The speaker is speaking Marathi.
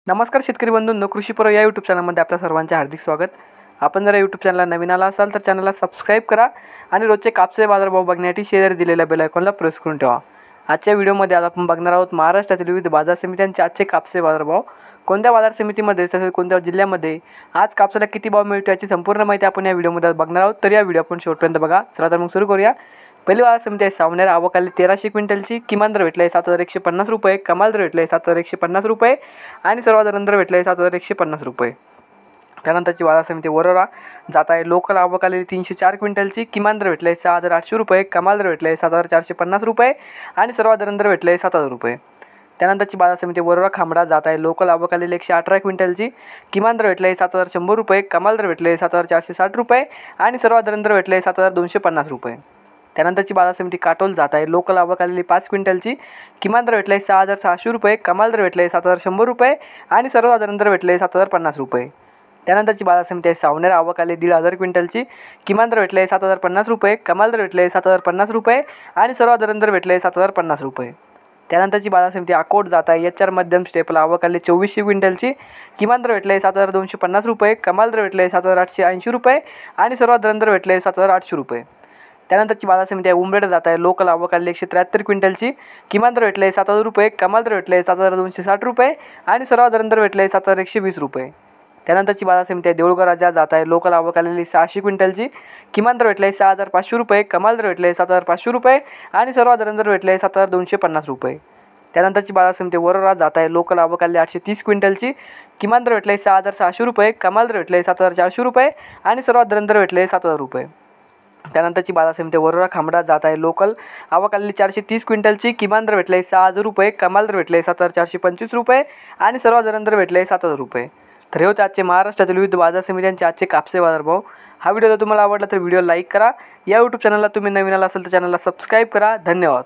नमस्कार शेतकरी बंधूंनो, कृषीपर्व या यूट्यूब चॅनलमध्ये आपल्या सर्वांचे हार्दिक स्वागत। आपण जर यूट्यूब चॅनलला नवीन आला असाल तर चॅनलला सबस्क्राईब करा आणि रोजचे कापसाचे बाजारभाव बघण्यासाठी शेजारी दिलेल्या बेल आयकॉनला प्रेस करून ठेवा। आजच्या व्हिडिओमध्ये आज आपण बघणार आहोत महाराष्ट्रातील विविध बाजार समित्यांचे आजचे कापसाचे बाजारभाव, कोणत्या बाजार समितीमध्ये तसेच कोणत्या जिल्ह्यामध्ये आज कापसाला किती भाव मिळतो याची संपूर्ण माहिती आपण या व्हिडिओमध्ये बघणार आहोत। तर या व्हिडिओ आपण शेवटपर्यंत बघा। चला तर मग सुरू करूया। पहिली बाजार समिती आहे सावनेर, आवक आली 1300 क्विंटलची। किमान दर भेटला आहे 7150 रुपये, कमाल दर भेटला आहे 7150 रुपये आणि सर्वसाधारण दर भेटला आहे 7150 रुपये। त्यानंतरची बाजार समिती वरोरा, जात आहे लोकल, आवक आलेली 304 क्विंटलची। किमान दर भेटला आहे 6800 रुपये, कमाल दर भेटला आहे 7450 रुपये आणि सर्वसाधारण दर भेटला आहे 7000 रुपये। त्यानंतरची बाजार समिती वरोरा खामडा, जात आहे लोकल, आवक आलेली 118 क्विंटलची। किमान दर भेटला आहे 7100 रुपये, कमाल दर भेटले आहे 7460 रुपये आणि सर्वसाधारण दर भेटले आहे 7250 रुपये। त्यानंतरची बाजार समिती काटोल, जात आहे लोकल, आवक आलेली 5 क्विंटलची। किमान दर भेटला आहे 6600 रुपये, कमाल दर भेटला आहे 7100 रुपये आणि सर्वसाधारण दर भेटले आहे 7050 रुपये। त्यानंतरची बाजार समिती आहे सावनेर, आवक आली 1500 क्विंटलची। किमान दर भेटले आहे 7050 रुपये, कमाल दर भेटले आहे 7050 रुपये आणि सर्वसाधारण दर भेटले आहे 7050 रुपये। त्यानंतरची बाजार समिती अकोट, जात आहे HR मध्यम स्टेपल, आवक आली 2400 क्विंटलची। किमान दर भेटले आहे 7250 रुपये, कमाल दर भेटले आहे 7880 रुपये आणि सर्वसाधारण दर भेटले आहे 7800 रुपये। त्यानंतरची बाजार समिती आहे उंबरेड, जात आहे लोकल, आवक आली 173 क्विंटलची। किमान दर भेटले आहे 7000 रुपये, कमाल दर भेटले आहे 7260 रुपये आणि सर्वसाधारण दर भेटले आहे 7120 रुपये। त्यानंतरची बाजार समिती आहे देऊळगाव राजा, जात आहे लोकल, आवक आलेली 600 क्विंटलची। किमान दर भेटले आहे 6500 रुपये, कमाल दर भेटले आहे 7500 रुपये आणि सर्वसाधारण दर भेटले आहे 7250 रुपये। त्यानंतरची बाजार समिती वरोरा, जात आहे लोकल, आवक आली 830 क्विंटलची। किमान दर भेटले आहे 6600 रुपये, कमाल दर भेटले आहे 7400 रुपये आणि सर्वसाधारण दर भेटले आहे 7000 रुपये। त्यानंतरची बाजार समिती वरोरा खामडा, जात आहे लोकल, आवक आलेली 430 क्विंटलची। किमान दर भेटले आहे 6000 रुपये, कमाल दर भेटले आहे 7425 रुपये आणि सर्वसाधारण दर भेटले आहे 7000 रुपये। तर हे होते आजचे महाराष्ट्रातील विविध बाजार समित्यांचे आजचे कापसाचे बाजारभाव। हा व्हिडिओ जर तुम्हाला आवडला तर व्हिडिओ लाईक करा। या यूट्यूब चॅनलला तुम्ही नवीन आला असाल तर चॅनलला सबस्क्राईब करा। धन्यवाद।